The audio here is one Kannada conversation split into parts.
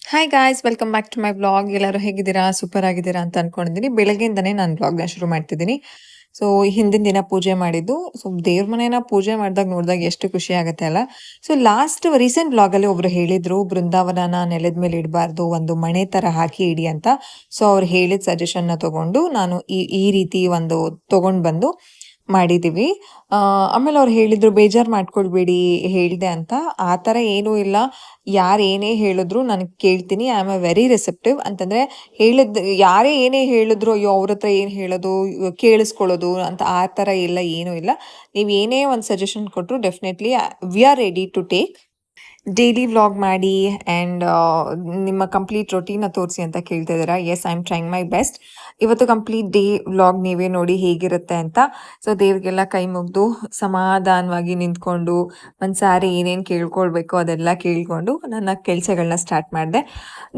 Hi guys welcome back to my blog. ಎಲ್ಲರೂ ಹೇಗಿದ್ದೀರಾ? ಸೂಪರ್ ಆಗಿದ್ದೀರಾ ಅಂತ ಅನ್ಕೊಂಡಿದ್ದೀನಿ. ಬೆಳಗ್ಗೆಯಿಂದನೇ ನಾನು ಬ್ಲಾಗ್ನ ಶುರು ಮಾಡ್ತಿದ್ದೀನಿ. ಸೊ ಹಿಂದಿನ ದಿನ ಪೂಜೆ ಮಾಡಿದ್ದು. ಸೊ ದೇವ್ರ ಮನೇನ ಪೂಜೆ ಮಾಡಿದಾಗ ನೋಡಿದಾಗ ಎಷ್ಟು ಖುಷಿ ಆಗುತ್ತೆ ಅಲ್ಲ. ಸೊ ಲಾಸ್ಟ್ ರೀಸೆಂಟ್ ಬ್ಲಾಗಲ್ಲಿ ಒಬ್ರು ಹೇಳಿದ್ರು ಬೃಂದಾವನನ ನೆಲದ ಮೇಲೆ ಇಡಬಾರ್ದು, ಒಂದು ಮಣೆ ತರ ಹಾಕಿ ಇಡಿ ಅಂತ. ಸೊ ಅವ್ರು ಹೇಳಿದ ಸಜೆಷನ್ನ ತಗೊಂಡು ನಾನು ಈ ರೀತಿ ಒಂದು ತಗೊಂಡು ಬಂದು ಮಾಡಿದ್ದೀವಿ. ಆಮೇಲೆ ಅವ್ರು ಹೇಳಿದ್ರು ಬೇಜಾರು ಮಾಡ್ಕೊಳ್ಬೇಡಿ ಹೇಳಿದೆ ಅಂತ. ಆ ಥರ ಏನೂ ಇಲ್ಲ. ಯಾರು ಏನೇ ಹೇಳಿದ್ರು ನನಗೆ ಕೇಳ್ತೀನಿ. I am a very receptive. ಅಂತಂದರೆ ಯಾರೇ ಏನೇ ಹೇಳಿದ್ರು ಅಯ್ಯೋ ಅವ್ರ ಹತ್ರ ಏನು ಹೇಳೋದು, ಕೇಳಿಸ್ಕೊಳ್ಳೋದು ಅಂತ ಆ ಥರ ಎಲ್ಲ ಏನೂ ಇಲ್ಲ. ನೀವು ಏನೇ ಒಂದು ಸಜೆಷನ್ ಕೊಟ್ಟರು definitely we are ready to take. Daily vlog ಮಾಡಿ ಆ್ಯಂಡ್ ನಿಮ್ಮ ಕಂಪ್ಲೀಟ್ ರೊಟೀನ ತೋರಿಸಿ ಅಂತ ಕೇಳ್ತಾ ಇದ್ದೀರಾ. Yes, I am trying my best. ಇವತ್ತು ಕಂಪ್ಲೀಟ್ ಡೇ ವ್ಲಾಗ್ ನೀವೇ ನೋಡಿ ಹೇಗಿರುತ್ತೆ ಅಂತ. ಸೊ ದೇವ್ರಿಗೆಲ್ಲ ಕೈ ಮುಗಿದು ಸಮಾಧಾನವಾಗಿ ನಿಂತ್ಕೊಂಡು ಸಾರಿ ಏನೇನು ಕೇಳ್ಕೊಳ್ಬೇಕು ಅದೆಲ್ಲ ಕೇಳ್ಕೊಂಡು ನನ್ನ ಕೆಲಸಗಳನ್ನ ಸ್ಟಾರ್ಟ್ ಮಾಡಿದೆ.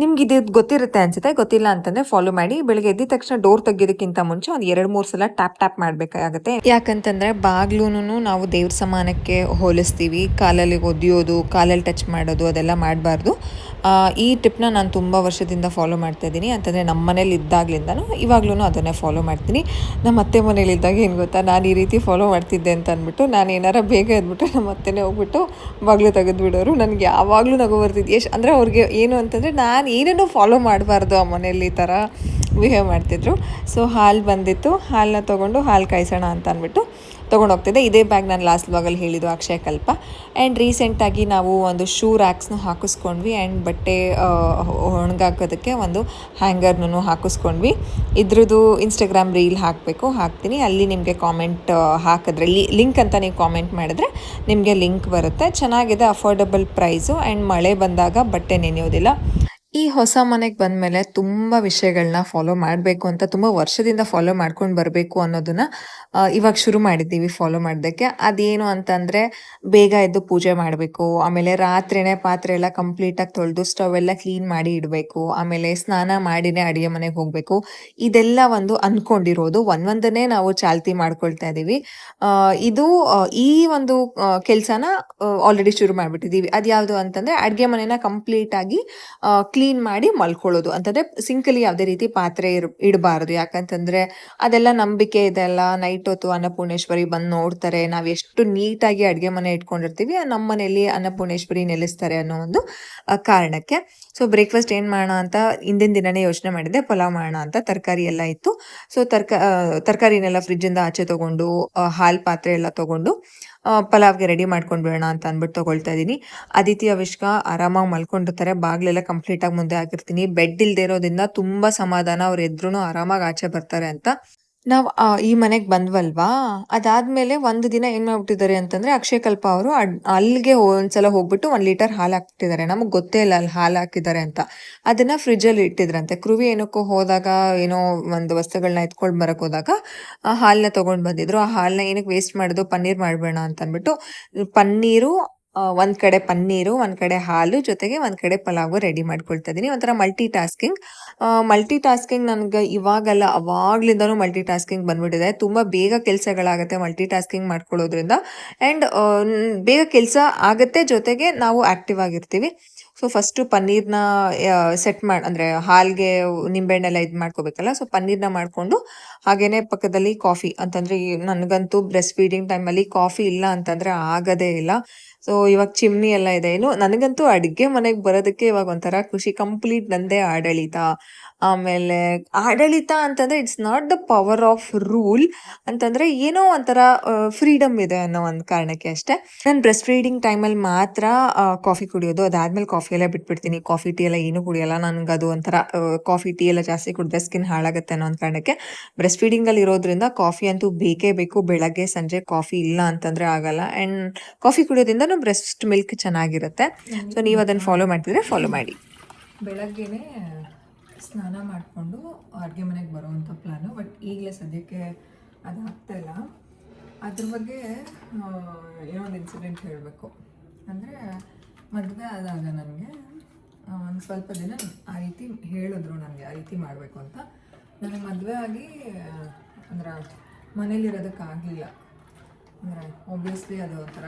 ನಿಮ್ಗೆ ಇದು ಗೊತ್ತಿರುತ್ತೆ ಅನ್ಸುತ್ತೆ. ಗೊತ್ತಿಲ್ಲ ಅಂತಂದರೆ ಫಾಲೋ ಮಾಡಿ. ಬೆಳಗ್ಗೆ ಎದ್ದ ತಕ್ಷಣ ಡೋರ್ ತೆಗೆಯೋದಕ್ಕಿಂತ ಮುಂಚೆ ಒಂದು 2-3 ಸಲ ಟ್ಯಾಪ್ ಮಾಡಬೇಕಾಗುತ್ತೆ. ಯಾಕಂತಂದರೆ ಬಾಗ್ಲೂನು ನಾವು ದೇವ್ರ ಸಮಾನಕ್ಕೆ ಹೋಲಿಸ್ತೀವಿ. ಕಾಲಲ್ಲಿ ಒದಿಯೋದು, ಕಾಲಲ್ಲಿ ಟಚ್ ಮಾಡೋದು ಅದೆಲ್ಲ ಮಾಡಬಾರ್ದು. ಈ ಟಿಪ್ನ ನಾನು ತುಂಬ ವರ್ಷದಿಂದ ಫಾಲೋ ಮಾಡ್ತಾ ಇದ್ದೀನಿ. ಅಂತಂದರೆ ನಮ್ಮ ಮನೇಲಿ ಇದ್ದಾಗಲಿಂದನೂ ಇವಾಗ್ಲೂ ಅದನ್ನೇ ಫಾಲೋ ಮಾಡ್ತೀನಿ. ನಮ್ಮ ಅತ್ತೆ ಮನೇಲಿದ್ದಾಗ ಏನು ಗೊತ್ತಾ, ನಾನು ಈ ರೀತಿ ಫಾಲೋ ಮಾಡ್ತಿದ್ದೆ ಅಂತ ಅಂದ್ಬಿಟ್ಟು ನಾನು ಏನಾರ ಬೇಗ ಎದ್ಬಿಟ್ಟು ನಮ್ಮ ಅತ್ತೆನೇ ಹೋಗ್ಬಿಟ್ಟು ಬಾಗಿಲು ತೆಗೆದುಬಿಡೋರು. ನನಗೆ ಯಾವಾಗಲೂ ನಗು ಬರ್ತಿದ್ದು. ಅಂದರೆ ಅವ್ರಿಗೆ ಏನು ಅಂತಂದರೆ ನಾನು ಏನೇನೋ ಫಾಲೋ ಮಾಡಬಾರ್ದು ಆ ಮನೇಲಿ ಈ ಥರ ಬಿಹೇವ್ ಮಾಡ್ತಿದ್ರು. ಸೊ ಹಾಲು ಬಂದಿತ್ತು, ಹಾಲನ್ನ ತೊಗೊಂಡು ಹಾಲು ಕಾಯಿಸೋಣ ಅಂತ ಅಂದ್ಬಿಟ್ಟು ತೊಗೊಂಡೋಗ್ತಿದ್ದೆ. ಇದೇ ಬ್ಯಾಗ್ ನಾನು ಲಾಸ್ಟ್ ಬ್ಲಾಗಲ್ಲಿ ಹೇಳಿದ್ದು ಅಕ್ಷಯಕಲ್ಪ. ಆ್ಯಂಡ್ ರೀಸೆಂಟಾಗಿ ನಾವು ಒಂದು ಶೂ ರ್ಯಾಕ್ಸ್ನು ಹಾಕಿಸ್ಕೊಂಡ್ವಿ ಆ್ಯಂಡ್ ಬಟ್ಟೆ ಒಣಗಾಕೋದಕ್ಕೆ ಒಂದು ಹ್ಯಾಂಗರ್ನೂ ಹಾಕಿಸ್ಕೊಂಡ್ವಿ. ಇದ್ರದ್ದು ಇನ್ಸ್ಟಾಗ್ರಾಮ್ ರೀಲ್ ಹಾಕ್ತೀನಿ. ಅಲ್ಲಿ ನಿಮಗೆ ಕಾಮೆಂಟ್ ಹಾಕಿದ್ರೆ ಲಿಂಕ್ ಅಂತ ನೀವು ಕಾಮೆಂಟ್ ಮಾಡಿದ್ರೆ ನಿಮಗೆ ಲಿಂಕ್ ಬರುತ್ತೆ. ಚೆನ್ನಾಗಿದೆ, ಅಫೋರ್ಡಬಲ್ ಪ್ರೈಸು ಆ್ಯಂಡ್ ಮಳೆ ಬಂದಾಗ ಬಟ್ಟೆ ನೆನೆಯೋದಿಲ್ಲ. ಈ ಹೊಸ ಮನೆಗೆ ಬಂದಮೇಲೆ ತುಂಬ ವಿಷಯಗಳನ್ನ ಫಾಲೋ ಮಾಡಬೇಕು ಅಂತ ತುಂಬ ವರ್ಷದಿಂದ ಫಾಲೋ ಮಾಡ್ಕೊಂಡು ಬರಬೇಕು ಅನ್ನೋದನ್ನು ಇವಾಗ ಶುರು ಮಾಡಿದ್ದೀವಿ ಫಾಲೋ ಮಾಡೋದಕ್ಕೆ. ಅದೇನು ಅಂತಂದರೆ ಬೇಗ ಎದ್ದು ಪೂಜೆ ಮಾಡಬೇಕು, ಆಮೇಲೆ ರಾತ್ರಿನೇ ಪಾತ್ರೆ ಎಲ್ಲ ಕಂಪ್ಲೀಟಾಗಿ ತೊಳೆದು ಸ್ಟವ್ ಎಲ್ಲ ಕ್ಲೀನ್ ಮಾಡಿ ಇಡಬೇಕು, ಆಮೇಲೆ ಸ್ನಾನ ಮಾಡಿನೇ ಅಡುಗೆ ಮನೆಗೆ ಹೋಗಬೇಕು. ಇದೆಲ್ಲ ಒಂದು ಅಂದ್ಕೊಂಡಿರೋದು ಒಂದೊಂದನ್ನೇ ನಾವು ಚಾಲ್ತಿ ಮಾಡ್ಕೊಳ್ತಾ ಇದ್ದೀವಿ. ಇದು ಈ ಒಂದು ಕೆಲಸನ ಆಲ್ರೆಡಿ ಶುರು ಮಾಡಿಬಿಟ್ಟಿದ್ದೀವಿ. ಅದು ಯಾವುದು ಅಂತಂದರೆ ಅಡುಗೆ ಮನೆನ ಕಂಪ್ಲೀಟಾಗಿ ಕ್ಲೀನ್ ಮಾಡಿ ಮಲ್ಕೊಳ್ಳೋದು. ಅಂತಂದರೆ ಸಿಂಕಲ್ಲಿ ಯಾವುದೇ ರೀತಿ ಪಾತ್ರೆ ಇಡಬಾರ್ದು. ಯಾಕಂತಂದರೆ ಅದೆಲ್ಲ ನಂಬಿಕೆ ಇದೆಲ್ಲ. ನೈಟ್ ಹೊತ್ತು ಅನ್ನಪೂರ್ಣೇಶ್ವರಿ ಬಂದು ನೋಡ್ತಾರೆ ನಾವು ಎಷ್ಟು ನೀಟಾಗಿ ಅಡುಗೆ ಮನೆ ಇಟ್ಕೊಂಡಿರ್ತೀವಿ, ನಮ್ಮ ಮನೆಯಲ್ಲಿ ಅನ್ನಪೂರ್ಣೇಶ್ವರಿ ನೆಲೆಸ್ತಾರೆ ಅನ್ನೋ ಒಂದು ಕಾರಣಕ್ಕೆ. ಸೊ ಬ್ರೇಕ್ಫಾಸ್ಟ್ ಏನು ಮಾಡೋಣ ಅಂತ ಹಿಂದಿನ ದಿನನೇ ಯೋಚನೆ ಮಾಡಿದ್ದೆ. ಪಲಾವ್ ಮಾಡೋಣ ಅಂತ. ತರಕಾರಿ ಎಲ್ಲ ಇತ್ತು. ಸೊ ತರಕಾರಿನೆಲ್ಲ ಫ್ರಿಜ್ಜಿಂದ ಆಚೆ ತೊಗೊಂಡು ಹಾಲು ಪಾತ್ರೆ ಎಲ್ಲ ತೊಗೊಂಡು ಪಲಾವ್ಗೆ ರೆಡಿ ಮಾಡ್ಕೊಂಡು ಬಿಡೋಣ ಅಂತ ಅಂದ್ಬಿಟ್ಟು ತೊಗೊಳ್ತಾ ಇದ್ದೀನಿ. ಅದಿತಿ ಅವಿಷ್ಕ ಆರಾಮಾಗಿ ಮಲ್ಕೊಂಡಿರ್ತಾರೆ. ಬಾಗಿಲೆಲ್ಲ ಕಂಪ್ಲೀಟಾಗಿ ಮುಂದೆ ಹಾಕಿರ್ತೀನಿ. ಬೆಡ್ ಇಲ್ಲದೆ ಇರೋದ್ರಿಂದ ತುಂಬ ಸಮಾಧಾನ. ಅವ್ರು ಎದ್ರೂ ಆರಾಮಾಗಿ ಆಚೆ ಬರ್ತಾರೆ ಅಂತ. ನಾವು ಈ ಮನೆಗೆ ಬಂದ್ವಲ್ವಾ, ಅದಾದಮೇಲೆ ಒಂದು ದಿನ ಏನು ಮಾಡ್ಬಿಟ್ಟಿದ್ದಾರೆ ಅಂತಂದರೆ ಅಕ್ಷಯಕಲ್ಪ ಅವರು ಅಲ್ಲಿಗೆ ಒಂದ್ಸಲ ಹೋಗ್ಬಿಟ್ಟು 1 ಲೀಟರ್ ಹಾಲು ಹಾಕ್ಬಿಟ್ಟಿದ್ದಾರೆ. ನಮಗೆ ಗೊತ್ತೇ ಇಲ್ಲ ಅಲ್ಲಿ ಹಾಲು ಹಾಕಿದ್ದಾರೆ ಅಂತ. ಅದನ್ನು ಫ್ರಿಜ್ಜಲ್ಲಿ ಇಟ್ಟಿದ್ರಂತೆ. ಕೃವಿ ಏನಕ್ಕೋ ಹೋದಾಗ ಏನೋ ಒಂದು ವಸ್ತುಗಳನ್ನ ಎತ್ಕೊಂಡು ಬರೋಕ್ಕೆ ಹೋದಾಗ ಆ ಹಾಲನ್ನ ತೊಗೊಂಡು ಬಂದಿದ್ರು. ಆ ಹಾಲನ್ನ ಏನಕ್ಕೆ ವೇಸ್ಟ್ ಮಾಡೋದು, ಪನ್ನೀರ್ ಮಾಡಬೇಡ ಅಂತ ಅಂದ್ಬಿಟ್ಟು ಪನ್ನೀರು, ಒಂದು ಕಡೆ ಪನ್ನೀರು, ಒಂದು ಕಡೆ ಹಾಲು, ಜೊತೆಗೆ ಒಂದು ಕಡೆ ಪಲಾವು ರೆಡಿ ಮಾಡ್ಕೊಳ್ತಾ ಇದ್ದೀನಿ. ಒಂಥರ ಮಲ್ಟಿ ಟಾಸ್ಕಿಂಗ್ ನನಗೆ ಇವಾಗಲ್ಲ ಅವಾಗ್ಲಿಂದನೂ ಮಲ್ಟಿ ಟಾಸ್ಕಿಂಗ್ ಬಂದ್ಬಿಟ್ಟಿದೆ. ತುಂಬ ಬೇಗ ಕೆಲಸಗಳಾಗುತ್ತೆ ಮಲ್ಟಿ ಟಾಸ್ಕಿಂಗ್ ಮಾಡ್ಕೊಳ್ಳೋದ್ರಿಂದ. ಆ್ಯಂಡ್ ಬೇಗ ಕೆಲಸ ಆಗುತ್ತೆ, ಜೊತೆಗೆ ನಾವು ಆ್ಯಕ್ಟಿವ್ ಆಗಿರ್ತೀವಿ. ಸೊ ಫಸ್ಟು ಪನ್ನೀರ್ನ ಅಂದರೆ ಹಾಲಿಗೆ ನಿಂಬೆಹಣ್ಣೆಲ್ಲ ಇದು ಮಾಡ್ಕೋಬೇಕಲ್ಲ. ಸೊ ಪನ್ನೀರ್ನ ಮಾಡಿಕೊಂಡು ಹಾಗೇನೆ ಪಕ್ಕದಲ್ಲಿ ಕಾಫಿ. ಅಂತಂದರೆ ನನಗಂತೂ ಬ್ರೆಸ್ಟ್ ಫೀಡಿಂಗ್ ಟೈಮಲ್ಲಿ ಕಾಫಿ ಇಲ್ಲ ಅಂತಂದರೆ ಆಗೋದೇ ಇಲ್ಲ. ಸೊ ಇವಾಗ ಚಿಮ್ನಿ ಎಲ್ಲ ಇದೆ. ನನಗಂತೂ ಅಡುಗೆ ಮನೆಗೆ ಬರೋದಕ್ಕೆ ಇವಾಗ ಒಂಥರ ಖುಷಿ. ಕಂಪ್ಲೀಟ್ ನಂದೇ ಆಡಳಿತ. ಆಮೇಲೆ ಆಡಳಿತ ಅಂತಂದರೆ it's not the power of rule, ಅಂತಂದರೆ ಏನೋ ಒಂಥರ ಫ್ರೀಡಮ್ ಇದೆ ಅನ್ನೋ ಒಂದು ಕಾರಣಕ್ಕೆ ಅಷ್ಟೇ. ನಾನು ಬ್ರೆಸ್ಟ್ ಫೀಡಿಂಗ್ ಟೈಮಲ್ಲಿ ಮಾತ್ರ ಕಾಫಿ ಕುಡಿಯೋದು. ಅದಾದಮೇಲೆ ಕಾಫಿ ಎಲ್ಲ ಬಿಟ್ಬಿಡ್ತೀನಿ. ಕಾಫಿ ಟೀ ಎಲ್ಲ ಏನೂ ಕುಡಿಯೋಲ್ಲ. ನನಗೆ ಅದು ಒಂಥರ ಕಾಫಿ ಟೀ ಎಲ್ಲ ಜಾಸ್ತಿ ಕುಡಿದ್ರೆ ಸ್ಕಿನ್ ಹಾಳಾಗುತ್ತೆ ಅನ್ನೋ ಒಂದು ಕಾರಣಕ್ಕೆ ಬ್ರೆಸ್ಟ್ ಫೀಡಿಂಗಲ್ಲಿ ಇರೋದ್ರಿಂದ ಕಾಫಿ ಅಂತೂ ಬೇಕೇ ಬೇಕು. ಬೆಳಗ್ಗೆ ಸಂಜೆ ಕಾಫಿ ಇಲ್ಲ ಅಂತಂದರೆ ಆಗಲ್ಲ. ಆ್ಯಂಡ್ ಕಾಫಿ ಕುಡಿಯೋದ್ರಿಂದ ಬ್ರೆಸ್ಟ್ ಮಿಲ್ಕ್ ಚೆನ್ನಾಗಿರುತ್ತೆ. ಸೊ ನೀವು ಅದನ್ನು ಫಾಲೋ ಮಾಡ್ತಿದ್ರೆ ಫಾಲೋ ಮಾಡಿ. ಬೆಳಗ್ಗೆನೇ ಸ್ನಾನ ಮಾಡಿಕೊಂಡು ಅಡುಗೆ ಮನೆಗೆ ಬರೋವಂಥ ಪ್ಲ್ಯಾನು. ಬಟ್ ಈಗಲೇ ಸದ್ಯಕ್ಕೆ ಅದು ಆಗ್ತಾಯಿಲ್ಲ. ಅದ್ರ ಬಗ್ಗೆ ಏನೋ ಒಂದು ಇನ್ಸಿಡೆಂಟ್ ಹೇಳಬೇಕು. ಅಂದರೆ ಮದುವೆ ಆದಾಗ ನನಗೆ ಒಂದು ಸ್ವಲ್ಪ ದಿನ ಆ ರೀತಿ ಹೇಳಿದ್ರು ನನಗೆ ಆ ರೀತಿ ಮಾಡಬೇಕು ಅಂತ. ನನಗೆ ಮದುವೆ ಆಗಿ ಅಂದ್ರೆ ಮನೇಲಿರೋದಕ್ಕಾಗಲಿಲ್ಲ. ಅಂದರೆ ಒಬ್ವಿಯಸ್ಲಿ ಅದು ಒಂಥರ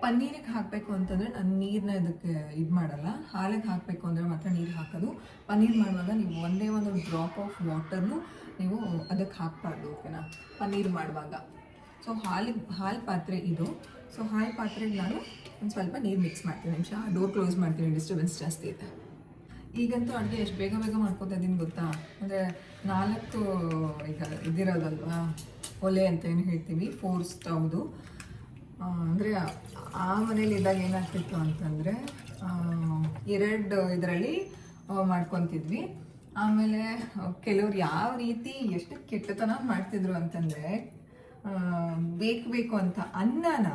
ಪನ್ನೀರಿಗೆ ಹಾಕಬೇಕು ಅಂತಂದರೆ ನಾನು ನೀರನ್ನ ಇದಕ್ಕೆ ಇದು ಮಾಡಲ್ಲ. ಹಾಲಿಗೆ ಹಾಕಬೇಕು ಅಂದರೆ ಮಾತ್ರ ನೀರು ಹಾಕೋದು. ಪನ್ನೀರ್ ಮಾಡುವಾಗ ನೀವು ಒಂದೇ ಒಂದು ಡ್ರಾಪ್ ಆಫ್ ವಾಟರ್ನು ನೀವು ಅದಕ್ಕೆ ಹಾಕಬಾರ್ದು, ಓಕೆನಾ, ಪನ್ನೀರ್ ಮಾಡುವಾಗ. ಸೊ ಹಾಲು ಪಾತ್ರೆ ಇದು. ಸೊ ಹಾಲು ಪಾತ್ರೆಗೆ ನಾನು ಒಂದು ಸ್ವಲ್ಪ ನೀರು ಮಿಕ್ಸ್ ಮಾಡ್ತೀನಿ. ನಿಮಿಷ ಡೋರ್ ಕ್ಲೋಸ್ ಮಾಡ್ತೀನಿ, ಡಿಸ್ಟರ್ಬೆನ್ಸ್ ಜಾಸ್ತಿ ಇದೆ. ಈಗಂತೂ ಅಡುಗೆ ಎಷ್ಟು ಬೇಗ ಬೇಗ ಮಾಡ್ಕೊತಾ ಇದ್ದೀನಿ ಗೊತ್ತಾ. ಅಂದರೆ 4 ಈಗ ಇದಿರೋದಲ್ವಾ, ಒಲೆ ಅಂತ ಏನು ಹೇಳ್ತೀವಿ, 4 ಸ್ಟವ್ದು. ಅಂದರೆ ಆ ಮನೇಲಿ ಇದ್ದಾಗ ಏನಾಗ್ತಿತ್ತು ಅಂತಂದರೆ 2 ಇದರಲ್ಲಿ ಮಾಡ್ಕೊತಿದ್ವಿ. ಆಮೇಲೆ ಕೆಲವ್ರು ಯಾವ ರೀತಿ ಎಷ್ಟು ಕೆಟ್ಟತನ ಮಾಡ್ತಿದ್ರು ಅಂತಂದರೆ, ಬೇಕು ಅಂತ ಅನ್ನನ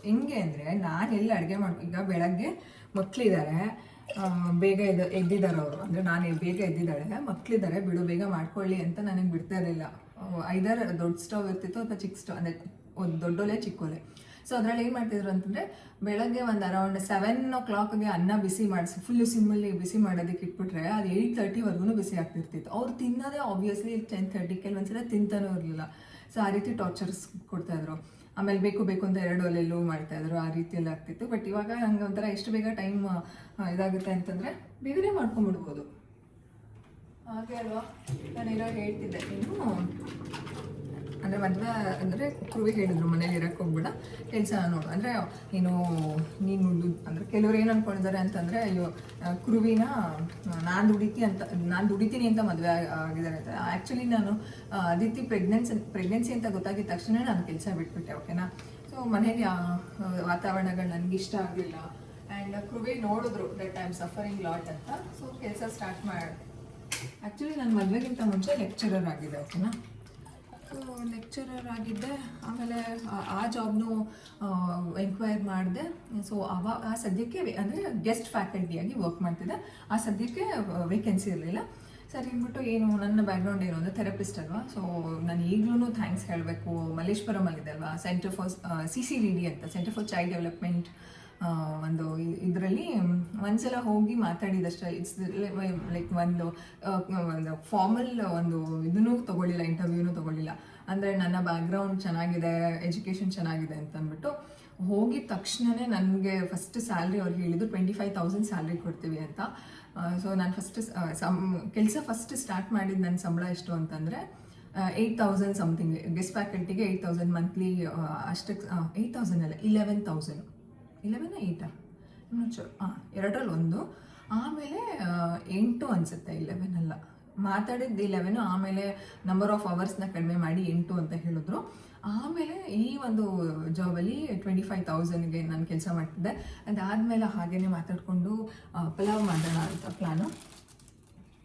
ಹೆಂಗೆ ಅಂದರೆ, ನಾನು ಎಲ್ಲಿ ಅಡುಗೆ ಈಗ ಬೆಳಗ್ಗೆ ಮಕ್ಕಳಿದ್ದಾರೆ, ಬೇಗ ಎದ್ದಿದ್ದಾರೆ ಅವರು, ಅಂದರೆ ನಾನು ಬೇಗ ಎದ್ದಿದ್ದಾಳೆ, ಮಕ್ಕಳಿದ್ದಾರೆ, ಬಿಡು ಬೇಗ ಮಾಡ್ಕೊಳ್ಳಿ ಅಂತ ನನಗೆ ಬಿಡ್ತಾ ಇರಲಿಲ್ಲ. ಐದಾರು ದೊಡ್ಡ ಸ್ಟವ್ ಇರ್ತಿತ್ತು ಅಥವಾ ಚಿಕ್ಕ ಸ್ಟವ್, ಅಂದರೆ ಒಂದು ದೊಡ್ಡೊಲೆ ಚಿಕ್ಕೋಲೆ. ಸೊ ಅದರಲ್ಲಿ ಏನು ಮಾಡ್ತಿದ್ರು ಅಂತಂದರೆ, ಬೆಳಗ್ಗೆ ಒಂದು ಅರೌಂಡ್ 7 o'clock ಅನ್ನ ಬಿಸಿ ಮಾಡಿಸಿ ಫುಲ್ಲು ಸಿಮ್ಮಲ್ಲಿ ಬಿಸಿ ಮಾಡೋದಕ್ಕೆ ಇಟ್ಬಿಟ್ರೆ ಅದು 8:30ವರೆಗೂ ಬಿಸಿ ಆಗ್ತಿರ್ತಿತ್ತು. ಅವ್ರು ತಿನ್ನೋದೇ ಆಬ್ವಿಯಸ್ಲಿ 10:30, ಕೆಲವೊಂದ್ಸಲ ತಿಂತಾನೂ ಇರಲಿಲ್ಲ. ಸೊ ಆ ರೀತಿ ಟಾರ್ಚರ್ಸ್ ಕೊಡ್ತಾಯಿದ್ರು. ಆಮೇಲೆ ಬೇಕು ಅಂತ 2 ಒಲೆಯಲ್ಲೂ ಮಾಡ್ತಾಯಿದ್ರು, ಆ ರೀತಿಯೆಲ್ಲ ಆಗ್ತಿತ್ತು. ಬಟ್ ಇವಾಗ ನಂಗೆ ಒಂಥರ ಎಷ್ಟು ಬೇಗ ಟೈಮ್ ಇದಾಗುತ್ತೆ ಅಂತಂದರೆ ಬೇಗನೆ ಮಾಡ್ಕೊಂಬಿಡ್ಬೋದು. ಹಾಗೆ ಅಲ್ವಾ, ನಾನೇನೋ ಹೇಳ್ತಿದ್ದೆ, ಇನ್ನು ಅಂದರೆ ಮದುವೆ ಅಂದರೆ ಕುರುವಿ ಹೇಳಿದ್ರು ಮನೇಲಿ ಇರೋಕ್ಕೆ ಹೋಗ್ಬಿಡ, ಕೆಲಸ ನೋಡು. ಅಂದರೆ ನೀನು ಅಂದರೆ ಕೆಲವ್ರು ಏನು ಅಂದ್ಕೊಂಡಿದ್ದಾರೆ ಅಂತಂದರೆ, ಅಯ್ಯೋ ಕುರುವಿನ ನಾನು ದುಡಿತೀನಿ ಅಂತ ಮದುವೆ ಆಗಿದ್ದಾರೆ ಅಂತ. ಆ್ಯಕ್ಚುಲಿ ನಾನು ಅದಿತಿ ಪ್ರೆಗ್ನೆನ್ಸಿ ಅಂತ ಗೊತ್ತಾಗಿದ ತಕ್ಷಣ ನಾನು ಕೆಲಸ ಬಿಟ್ಬಿಟ್ಟೆ, ಓಕೆನಾ. ಸೊ ಮನೇಲಿ ವಾತಾವರಣಗಳು ನನಗೆ ಇಷ್ಟ ಆಗಲಿಲ್ಲ. ಆ್ಯಂಡ್ ಕುರುವಿ ನೋಡಿದ್ರು that I am suffering lot ಅಂತ. ಸೊ ಕೆಲಸ ಸ್ಟಾರ್ಟ್ ಮಾಡಿ, ಆ್ಯಕ್ಚುಲಿ ನಾನು ಮದುವೆಗಿಂತ ಮುಂಚೆ ಲೆಕ್ಚರರ್ ಆಗಿದೆ, ಓಕೆನಾ. ಲೆಕ್ಚರರ್ ಆಗಿದ್ದೆ. ಆಮೇಲೆ ಆ ಜಾಬ್ನು ಎಂಕ್ವೈರ್ ಮಾಡಿದೆ. ಸೊ ಆ ಸದ್ಯಕ್ಕೆ ಅಂದರೆ ಗೆಸ್ಟ್ ಫ್ಯಾಕಲ್ಟಿಯಾಗಿ ವರ್ಕ್ ಮಾಡ್ತಿದ್ದೆ. ಆ ಸದ್ಯಕ್ಕೆ ವೇಕೆನ್ಸಿ ಇರಲಿಲ್ಲ. ಸರಿ ಅಂದ್ಬಿಟ್ಟು, ಏನು ನನ್ನ ಬ್ಯಾಕ್ಗ್ರೌಂಡ್ ಏನು ಅಂದರೆ ಥೆರಪಿಸ್ಟ್ ಅಲ್ವಾ. ಸೊ ನಾನು ಈಗಲೂ ಥ್ಯಾಂಕ್ಸ್ ಹೇಳಬೇಕು, ಮಲ್ಲೇಶ್ವರಮಲ್ಲಿದೆ ಅಲ್ವಾ, ಸೆಂಟರ್ ಫಾರ್ CCDD ಅಂತ, ಸೆಂಟರ್ ಫಾರ್ ಚೈಲ್ಡ್ ಡೆವಲಪ್ಮೆಂಟ್. ಒಂದು ಇದರಲ್ಲಿ ಒಂದ್ಸಲ ಹೋಗಿ ಮಾತಾಡಿದಷ್ಟೇ. ಇಟ್ಸ್ ಲೈಕ್ ಒಂದು ಫಾರ್ಮಲ್ ಒಂದು ಇದನ್ನೂ ತೊಗೊಳ್ಳಿಲ್ಲ, ಇಂಟರ್ವ್ಯೂನೂ ತೊಗೊಳ್ಳಿಲ್ಲ. ಅಂದರೆ ನನ್ನ ಬ್ಯಾಕ್ಗ್ರೌಂಡ್ ಚೆನ್ನಾಗಿದೆ, ಎಜುಕೇಷನ್ ಚೆನ್ನಾಗಿದೆ ಅಂತ ಅಂದ್ಬಿಟ್ಟು ಹೋಗಿದ ತಕ್ಷಣವೇ ನನಗೆ ಫಸ್ಟ್ ಸ್ಯಾಲ್ರಿ ಅವ್ರು ಹೇಳಿದ್ದು 25,000 ಸ್ಯಾಲ್ರಿ ಕೊಡ್ತೀವಿ ಅಂತ. ಸೊ ನಾನು ಕೆಲಸ ಫಸ್ಟ್ ಸ್ಟಾರ್ಟ್ ಮಾಡಿದ್ದು ನನ್ನ ಸಂಬಳ ಎಷ್ಟು ಅಂತಂದರೆ 8,000 ಸಮಥಿಂಗ್. ಗೆಸ್ಟ್ ಫ್ಯಾಕಲ್ಟಿಗೆ 8,000 ಮಂತ್ಲಿ, ಅಷ್ಟಕ್ಕೆ 8,000 ಅಲ್ಲ, 11,000, 11 8 ಎರಡರಲ್ಲಿ ಒಂದು. ಆಮೇಲೆ 8 ಅನಿಸುತ್ತೆ, 11 ಅಲ್ಲ, ಮಾತಾಡಿದ್ದು 11. ಆಮೇಲೆ ನಂಬರ್ ಆಫ್ ಅವರ್ಸ್ನ ಕಡಿಮೆ ಮಾಡಿ 8 ಅಂತ ಹೇಳಿದ್ರು. ಆಮೇಲೆ ಈ ಒಂದು ಜಾಬಲ್ಲಿ 25,000ಗೆ ನಾನು ಕೆಲಸ ಮಾಡ್ತಿದ್ದೆ. ಅದಾದಮೇಲೆ ಹಾಗೇ ಮಾತಾಡಿಕೊಂಡು ಪಲಾವ್ ಮಾಡೋಣ ಅಂತ ಪ್ಲ್ಯಾನು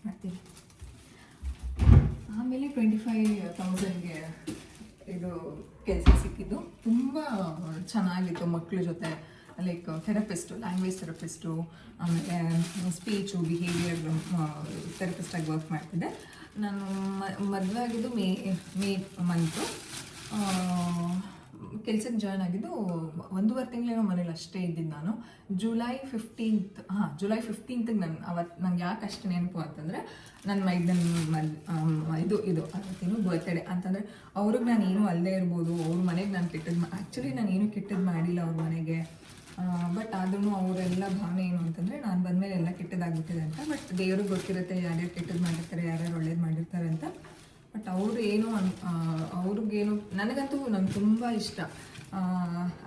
ಮಾಡ್ತೀನಿ. ಆಮೇಲೆ 25,000ಗೆ ಇದು ಕೆಲಸ ಸಿಕ್ಕಿದ್ದು. ತುಂಬ ಚೆನ್ನಾಗಿತ್ತು. ಮಕ್ಕಳ ಜೊತೆ ಲೈಕ್ ಥೆರಪಿಸ್ಟು, ಲ್ಯಾಂಗ್ವೇಜ್ ಥೆರಪಿಸ್ಟು, ಆಮೇಲೆ ಸ್ಪೀಚು, ಬಿಹೇವಿಯರ್ ಥೆರಪಿಸ್ಟಾಗಿ ವರ್ಕ್ ಮಾಡ್ತಿದ್ದೆ. ನಾನು ಮದುವೆ ಆಗಿದ್ದು ಮೇ ಮಂತು. ಕೆಲ್ಸಕ್ಕೆ ಜಾಯ್ನ್ ಆಗಿದ್ದು 1.5 ತಿಂಗಳೇನೋ ಮನೇಲಿ ಅಷ್ಟೇ ಇದ್ದಿದ್ದು ನಾನು. ಜುಲೈ 15ಗೆ ಅವತ್ತು ನಂಗೆ ಯಾಕೆ ಅಷ್ಟು ನೆನಪು ಅಂತಂದರೆ, ನನ್ನ ಮೈದನ ಇದು ಅವತ್ತೇನು ಬರ್ತ್ಡೇ ಅಂತಂದರೆ, ಅವ್ರಿಗೆ ನಾನು ಏನೂ ಅಲ್ಲದೆ ಇರ್ಬೋದು, ಅವ್ರ ಮನೆಗೆ ನಾನು ಆ್ಯಕ್ಚುಲಿ ನಾನು ಏನೂ ಕೆಟ್ಟದ್ದು ಮಾಡಿಲ್ಲ ಅವ್ರ ಮನೆಗೆ. ಬಟ್ ಆದ್ರೂ ಅವರೆಲ್ಲ ಭಾವನೆ ಏನು ಅಂತಂದರೆ, ನಾನು ಬಂದಮೇಲೆ ಎಲ್ಲ ಕೆಟ್ಟದಾಗ್ಬಿಟ್ಟಿದೆ ಅಂತ. ಬಟ್ ದೇವ್ರಿಗೆ ಗೊತ್ತಿರುತ್ತೆ ಯಾರ್ಯಾರು ಕೆಟ್ಟದ್ದು ಮಾಡಿರ್ತಾರೆ, ಯಾರ್ಯಾರು ಒಳ್ಳೇದು ಮಾಡಿರ್ತಾರೆ ಅಂತ. ಬಟ್ ಅವರು ಏನೋ ಅವ್ರಿಗೇನು, ನನಗಂತೂ ನಂಗೆ ತುಂಬ ಇಷ್ಟ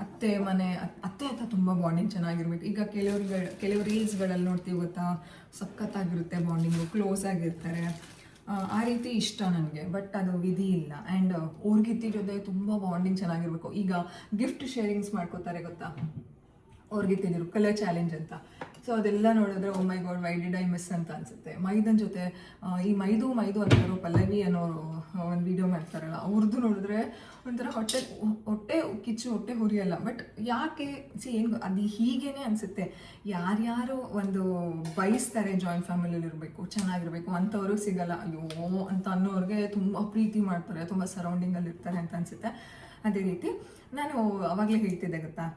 ಅತ್ತೆ ಅಂತ ತುಂಬ ಬಾಂಡಿಂಗ್ ಚೆನ್ನಾಗಿರ್ಬೇಕು. ಈಗ ಕೆಲವು ರೀಲ್ಸ್ಗಳಲ್ಲಿ ನೋಡ್ತೀವಿ ಗೊತ್ತಾ, ಸಖತ್ತಾಗಿರುತ್ತೆ ಬಾಂಡಿಂಗು, ಕ್ಲೋಸ್ ಆಗಿರ್ತಾರೆ, ಆ ರೀತಿ ಇಷ್ಟ ನನಗೆ. ಬಟ್ ಅದು ವಿಧಿ ಇಲ್ಲ. ಆ್ಯಂಡ್ ಅವ್ರಿಗಿತ್ತಿ ಜೊತೆ ತುಂಬ ಬಾಂಡಿಂಗ್ ಚೆನ್ನಾಗಿರ್ಬೇಕು. ಈಗ ಗಿಫ್ಟ್ ಶೇರಿಂಗ್ಸ್ ಮಾಡ್ಕೋತಾರೆ ಗೊತ್ತಾ, ಅವ್ರಿಗಿತ್ತಿದ್ರು ಕಲರ್ ಚಾಲೆಂಜ್ ಅಂತ. ಸೊ ಅದೆಲ್ಲ ನೋಡಿದ್ರೆ oh my god, why did I miss ಅಂತ ಅನಿಸುತ್ತೆ. ಮೈದನ್ ಜೊತೆ ಈ ಮೈದು ಅಂತಾರೋ ಪಲ್ಲವಿ ಅನ್ನೋರು ಒಂದು ವಿಡಿಯೋ ಮಾಡ್ತಾರಲ್ಲ, ಅವ್ರದ್ದು ನೋಡಿದ್ರೆ ಒಂಥರ ಹೊಟ್ಟೆ ಕಿಚ್ಚು, ಹೊಟ್ಟೆ ಹುರಿಯಲ್ಲ. ಬಟ್ ಯಾಕೆ ಏನು ಅದು ಹೀಗೇನೆ ಅನಿಸುತ್ತೆ. ಯಾರ್ಯಾರು ಒಂದು ಬಯಸ್ತಾರೆ ಜಾಯಿಂಟ್ ಫ್ಯಾಮಿಲಿಯಲ್ಲಿ ಇರಬೇಕು, ಚೆನ್ನಾಗಿರಬೇಕು, ಅಂಥವ್ರು ಸಿಗಲ್ಲ. ಅಯ್ಯೋ ಅಂತ ಅನ್ನೋರಿಗೆ ತುಂಬ ಪ್ರೀತಿ ಮಾಡ್ತಾರೆ, ತುಂಬ ಸರೌಂಡಿಂಗಲ್ಲಿ ಇರ್ತಾರೆ ಅಂತ ಅನಿಸುತ್ತೆ. ಅದೇ ರೀತಿ ನಾನು ಅವಾಗಲೇ ಹೇಳ್ತಿದ್ದೆ ಗೊತ್ತಾ,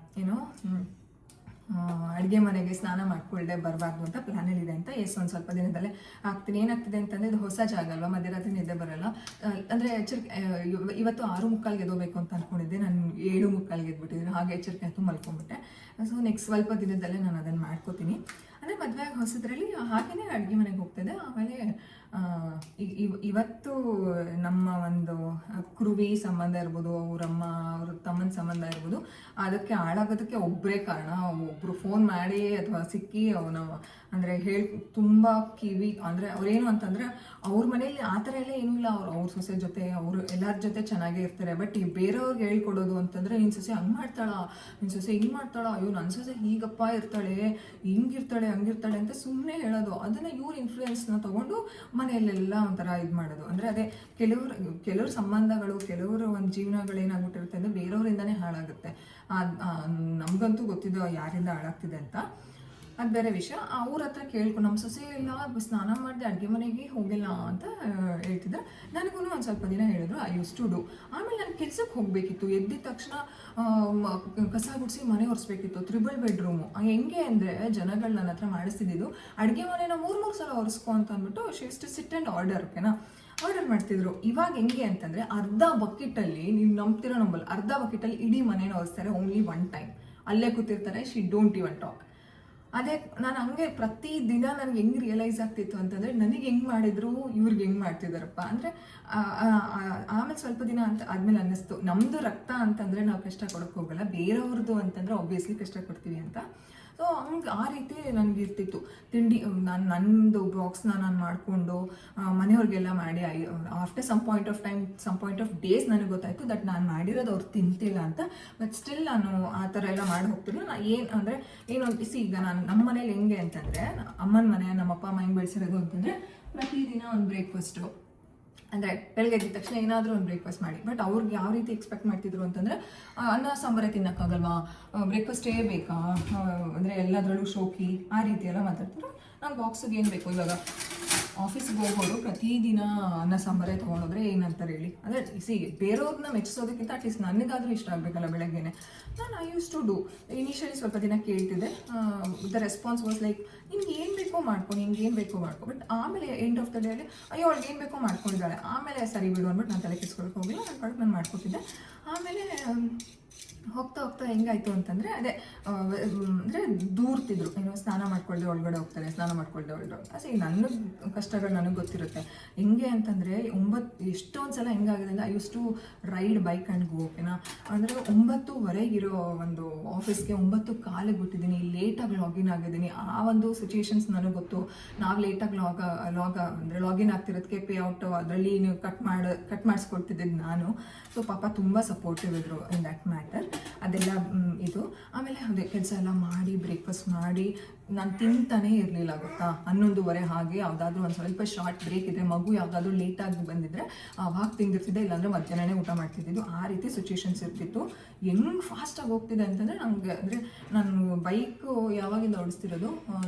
ಅಡುಗೆ ಮನೆಗೆ ಸ್ನಾನ ಮಾಡ್ಕೊಳ್ಳದೆ ಬರಬಾರ್ದು ಅಂತ ಪ್ಲ್ಯಾನಲ್ಲಿದೆ ಅಂತ ಒಂದು ಸ್ವಲ್ಪ ದಿನದಲ್ಲೇ ಆಗ್ತೀನಿ. ಏನಾಗ್ತಿದೆ ಅಂತಂದರೆ ಇದು ಹೊಸ ಜಾಗ ಅಲ್ವಾ, ಮಧ್ಯರಾತ್ರಿ ನಿದ್ದೆ ಬರೋಲ್ಲ. ಅಂದರೆ ಇವತ್ತು 6:45ಗೆ ಎದ್ದೋಬೇಕು ಅಂತ ಅಂದ್ಕೊಂಡಿದ್ದೆ, ನಾನು 7:45ಗೆ ಎದ್ಬಿಟ್ಟಿದ್ದೀನಿ. ಹಾಗೆ ಎಚ್ಚರಿಕೆ ಆಯಿತು, ಮಲ್ಕೊಂಡ್ಬಿಟ್ಟೆ. ಸೊ ನೆಕ್ಸ್ಟ್ ಸ್ವಲ್ಪ ದಿನದಲ್ಲೇ ನಾನು ಅದನ್ನು ಮಾಡ್ಕೋತೀನಿ. ಅಂದರೆ ಮದುವೆ ಆಗಿ ಹೊಸದ್ರಲ್ಲಿ ಹಾಗೆಯೇ ಅಡುಗೆ ಮನೆಗೆ ಹೋಗ್ತಿದ್ದೆ. ಆಮೇಲೆ ಇವತ್ತು ನಮ್ಮ ಒಂದು ಕ್ರೂವಿ ಸಂಬಂಧ ಇರ್ಬೋದು, ಅವ್ರ ತಮ್ಮನ ಸಂಬಂಧ ಇರ್ಬೋದು, ಅದಕ್ಕೆ ಹಾಳಾಗೋದಕ್ಕೆ ಒಬ್ಬರೇ ಕಾರಣ. ಒಬ್ಬರು ಫೋನ್ ಮಾಡಿ ಅಥವಾ ಸಿಕ್ಕಿ ಅವನು ಅಂದರೆ ತುಂಬ ಕಿವಿ ಅಂದರೆ ಅವ್ರೇನು ಅಂತಂದರೆ ಅವ್ರ ಮನೇಲಿ ಆ ಥರ ಎಲ್ಲ ಏನೂ ಇಲ್ಲ. ಅವ್ರ ಸೊಸೆ ಜೊತೆ ಅವರು ಎಲ್ಲರ ಜೊತೆ ಚೆನ್ನಾಗೇ ಇರ್ತಾರೆ. ಬಟ್ ಈ ಬೇರೆಯವ್ರಿಗೆ ಹೇಳ್ಕೊಡೋದು ಅಂತಂದರೆ ನಿನ್ನ ಸೊಸೆ ಹಂಗೆ ಮಾಡ್ತಾಳ, ನಿನ್ನ ಸೊಸೆ ಹಿಂಗೆ ಮಾಡ್ತಾಳ, ಅಯ್ಯೋ ನನ್ನ ಸೊಸೆ ಹೀಗಪ್ಪ ಇರ್ತಾಳೆ, ಹಿಂಗಿರ್ತಾಳೆ, ಹಂಗಿರ್ತಾಳೆ ಅಂತ ಸುಮ್ಮನೆ ಹೇಳೋದು. ಅದನ್ನು ಇವ್ರ ಇನ್ಫ್ಲೂಯೆನ್ಸ್ನ ತೊಗೊಂಡು ಮನೆಯಲ್ಲೆಲ್ಲ ಒಂಥರ ಇದು ಮಾಡೋದು. ಅಂದರೆ ಅದೇ ಕೆಲವ್ರ ಸಂಬಂಧಗಳು, ಕೆಲವರು ಒಂದು ಜೀವನಗಳು ಏನಾಗ್ಬಿಟ್ಟಿರುತ್ತೆ ಅಂದರೆ ಬೇರೆಯವರಿಂದನೇ ಹಾಳಾಗುತ್ತೆ. ನಮಗಂತೂ ಗೊತ್ತಿದ್ದು ಯಾರಿಂದ ಹಾಳಾಗ್ತಿದೆ ಅಂತ, ಅದು ಬೇರೆ ವಿಷಯ. ಅವ್ರ ಹತ್ರ ಕೇಳ್ಕೊಂಡು ನಮ್ಮ ಸೊಸೆ ಎಲ್ಲ ಸ್ನಾನ ಮಾಡಿದೆ ಅಡುಗೆ ಮನೆಗೆ ಹೋಗಿಲ್ಲ ಅಂತ ಹೇಳ್ತಿದ್ದೆ. ನನಗೂ ಒಂದು ಸ್ವಲ್ಪ ದಿನ ಹೇಳಿದ್ರು ಐ ಯೂಸ್ ಟು ಡೂ. ಆಮೇಲೆ ನಾನು ಕೆಲ್ಸಕ್ಕೆ ಹೋಗಬೇಕಿತ್ತು. ಎದ್ದಿದ ತಕ್ಷಣ ಕಸ ಗುಡಿಸಿ ಮನೆ ಒರೆಸ್ಬೇಕಿತ್ತು. 3 ಬೆಡ್ರೂಮು. ಹೆಂಗೆ ಅಂದರೆ ಜನಗಳು ನನ್ನ ಹತ್ರ ಮಾಡಿಸ್ತಿದ್ದು ಅಡುಗೆ ಮನೆನ 3 ಸಲ ಒರೆಸ್ಕೊ ಅಂತ ಅಂದ್ಬಿಟ್ಟು ಶಿಫ್ಟ್ ಸಿಟ್ ಆ್ಯಂಡ್ ಆರ್ಡರ್, ಓಕೆನಾ, ಆರ್ಡರ್ ಮಾಡ್ತಿದ್ರು. ಇವಾಗ ಹೆಂಗೆ ಅಂತಂದರೆ ಅರ್ಧ ಬಕೆಟಲ್ಲಿ, ನೀವು ನಂಬಲ್ಲ, ಅರ್ಧ ಬಕೆಟಲ್ಲಿ ಇಡೀ ಮನೇನ ಒರೆಸ್ತಾರೆ. ಓನ್ಲಿ 1 ಟೈಮ್ ಅಲ್ಲೇ ಕೂತಿರ್ತಾರೆ. She don't even talk. ಅದೇ ನಾನು ಹಂಗೆ ಪ್ರತಿದಿನ ನನಗೆ ಹೆಂಗೆ ರಿಯಲೈಸ್ ಆಗ್ತಿತ್ತು ಅಂತಂದರೆ ನನಗೆ ಹೆಂಗೆ ಮಾಡಿದ್ರು ಇವ್ರಿಗೆ ಹೆಂಗೆ ಮಾಡ್ತಿದ್ದಾರಪ್ಪ. ಅಂದರೆ ಆಮೇಲೆ ಸ್ವಲ್ಪ ದಿನ ಅಂತ ಆದಮೇಲೆ ಅನ್ನಿಸ್ತು, ನಮ್ಮದು ರಕ್ತ ಅಂತಂದರೆ ನಾವು ಕಷ್ಟ ಕೊಡೋಕ್ಕೆ ಹೋಗಲ್ಲ, ಬೇರೆಯವ್ರದ್ದು ಅಂತಂದರೆ ಆಬ್ವಿಯಸ್ಲಿ ಕಷ್ಟ ಕೊಡ್ತೀವಿ ಅಂತ. ಸೊ ಹಂಗೆ ಆ ರೀತಿ ನನಗೆ ಇರ್ತಿತ್ತು. ತಿಂಡಿ ನನ್ನದು ಬಾಕ್ಸ್ನ ನಾನು ಮಾಡಿಕೊಂಡು ಮನೆಯವ್ರಿಗೆಲ್ಲ ಮಾಡಿ after some point of days ನನಗೆ ಗೊತ್ತಾಯಿತು ದಟ್ ನಾನು ಮಾಡಿರೋದು ಅವ್ರು ತಿಂತಿಲ್ಲ ಅಂತ. ಬಟ್ ಸ್ಟಿಲ್ ನಾನು ಆ ಥರ ಎಲ್ಲ ಮಾಡಿ ಹೋಗ್ತಿಲ್ಲ. ನಾನು ಏನು ಈಗ ನಮ್ಮ ಮನೇಲಿ ಹೆಂಗೆ ಅಂತಂದರೆ, ಅಮ್ಮನ ಮನೆ, ನಮ್ಮ ಅಪ್ಪ ಅಮ್ಮ ಹೆಂಗೆ ಬೆಳೆಸಿರೋದು ಅಂತಂದರೆ ಪ್ರತಿದಿನ ಒಂದು ಬ್ರೇಕ್ಫಾಸ್ಟು, ಅಂದರೆ ಬೆಳಗ್ಗೆ ಎದ್ದ ತಕ್ಷಣ ಏನಾದರೂ ಒಂದು ಬ್ರೇಕ್ಫಾಸ್ಟ್ ಮಾಡಿ. ಬಟ್ ಅವ್ರಿಗೆ ಯಾವ ರೀತಿ ಎಕ್ಸ್ಪೆಕ್ಟ್ ಮಾಡ್ತಿದ್ರು ಅಂತಂದರೆ, ಅನ್ನ ಸಾಂಬಾರೇ ತಿನ್ನೋಕ್ಕಾಗಲ್ವಾ, ಬ್ರೇಕ್ಫಾಸ್ಟೇ ಬೇಕಾ, ಅಂದರೆ ಎಲ್ಲದರಲ್ಲೂ ಶೋಕಿ, ಆ ರೀತಿ ಎಲ್ಲ ಮಾತಾಡ್ತಾರೆ. ನಾನು ಬಾಕ್ಸಿಗೆ ಏನು ಬೇಕು, ಇವಾಗ ಆಫೀಸ್ಗೆ ಹೋಗೋರು ಪ್ರತಿದಿನ ಅನ್ನ ಸಾಂಬಾರೇ ತೊಗೊಂಡೋದ್ರೆ ಏನಂತಾರೆ ಹೇಳಿ. ಅಂದರೆ ಬೇರೆಯವ್ರನ್ನ ಮೆಚ್ಚಿಸೋದಕ್ಕಿಂತ ಅಟ್ಲೀಸ್ಟ್ ನನಗಾದರೂ ಇಷ್ಟ ಆಗಬೇಕಲ್ಲ ಬೆಳಗ್ಗೆನೆ. ನಾನು I use to do. Initially ಸ್ವಲ್ಪ ದಿನ ಕೇಳ್ತಿದ್ದೆ. ದ ರೆಸ್ಪಾನ್ಸ್ ವಾಸ್ ಲೈಕ್, ನಿಮ್ಗೆ ಏನು ಬೇಕೋ ಮಾಡ್ಕೊ, ನಿಮ್ಗೆ ಏನು ಬೇಕೋ ಮಾಡ್ಕೊ. ಬಟ್ ಆಮೇಲೆ ಎಂಡ್ ಆಫ್ ದ ಡೇಲಿ ಅಯ್ಯೋ ಅವ್ಳಿಗೆ ಏನು ಬೇಕೋ ಮಾಡ್ಕೊಂಡಿದ್ದಾಳೆ, ಆಮೇಲೆ ಸರಿ ಬಿಡು ಅಂದ್ಬಿಟ್ಟು ನಾನು ತಲೆ ಕೆಡ್ಸ್ಕೊಳಕ್ಕೆ ಹೋಗಿಲ್ಲ. ನನ್ನ ಪಾಡಕ್ಕೆ ನಾನು ಮಾಡ್ಕೊತಿದ್ದೆ. ಆಮೇಲೆ ಹೋಗ್ತಾ ಹೆಂಗಾಯಿತು ಅಂತಂದರೆ, ಅದೇ ಅಂದರೆ ದೂರ್ತಿದ್ರು, ಏನೋ ಸ್ನಾನ ಮಾಡ್ಕೊಳ್ದೆ ಒಳಗಡೆ ಹೋಗ್ತಾರೆ, ಸ್ನಾನ ಮಾಡ್ಕೊಳ್ದೆ ಒಳಗಡೆ ಹೋಗ್ತಾರೆ. ನನ್ನ ಕಷ್ಟಗಳು ನನಗೆ ಗೊತ್ತಿರುತ್ತೆ. ಹೆಂಗೆ ಅಂತಂದರೆ ಎಷ್ಟೊಂದು ಸಲ ಹೆಂಗಾಗಿದೆ ಅಂದರೆ, I use to ride bike and go, ಓಕೆನಾ. ಅಂದರೆ 9:15 ಒಂದು ಆಫೀಸ್ಗೆ 9:15 ಬಿಟ್ಟಿದ್ದೀನಿ, ಲೇಟಾಗಿ ಲಾಗಿನ್ ಆಗಿದ್ದೀನಿ. ಆ ಒಂದು ಸಿಚುಯೇಷನ್ಸ್ ನನಗೆ ಗೊತ್ತು. ನಾವು ಲೇಟಾಗಿ ಲಾಗಿನ್ ಆಗ್ತಿರೋದಕ್ಕೆ ಪೇ ಔಟ್ ಅದರಲ್ಲಿ ನೀವು ಕಟ್ ಮಾಡಿಸ್ಕೊಡ್ತಿದ್ದಿದ್ದು ನಾನು. ಸೊ ಪಾಪ ತುಂಬ ಸಪೋರ್ಟಿವ್ ಇದ್ರು ಇನ್ ದ್ಯಾಟ್ ಮ್ಯಾಟರ್. ಅದೆಲ್ಲ ಇದು. ಆಮೇಲೆ ಅದೇ ಕೆಲಸ ಎಲ್ಲ ಮಾಡಿ ಬ್ರೇಕ್ಫಾಸ್ಟ್ ಮಾಡಿ ನಾನು ತಿಂತಾನೇ ಇರಲಿಲ್ಲ ಗೊತ್ತಾ. 11:30 ಹಾಗೆ ಯಾವುದಾದ್ರೂ ಒಂದು ಸ್ವಲ್ಪ ಶಾರ್ಟ್ ಬ್ರೇಕ್ ಇದ್ದರೆ, ಮಗು ಯಾವುದಾದ್ರೂ ಲೇಟಾಗಿ ಬಂದಿದ್ದರೆ ಅವಾಗ ತಿಂದಿರ್ತಿದ್ದೆ, ಇಲ್ಲಾಂದರೆ ಮಧ್ಯಾಹ್ನನೇ ಊಟ ಮಾಡ್ತಿದ್ದಿದ್ದು. ಆ ರೀತಿ ಸಿಚುಯೇಷನ್ಸ್ ಇರ್ತಿತ್ತು. ಹೆಂಗೆ ಫಾಸ್ಟಾಗಿ ಹೋಗ್ತಿದೆ ಅಂತಂದರೆ, ನನಗೆ ಅಂದರೆ ನಾನು ಬೈಕು ಯಾವಾಗಿಂದ ಓಡಿಸ್ತಿರೋದು,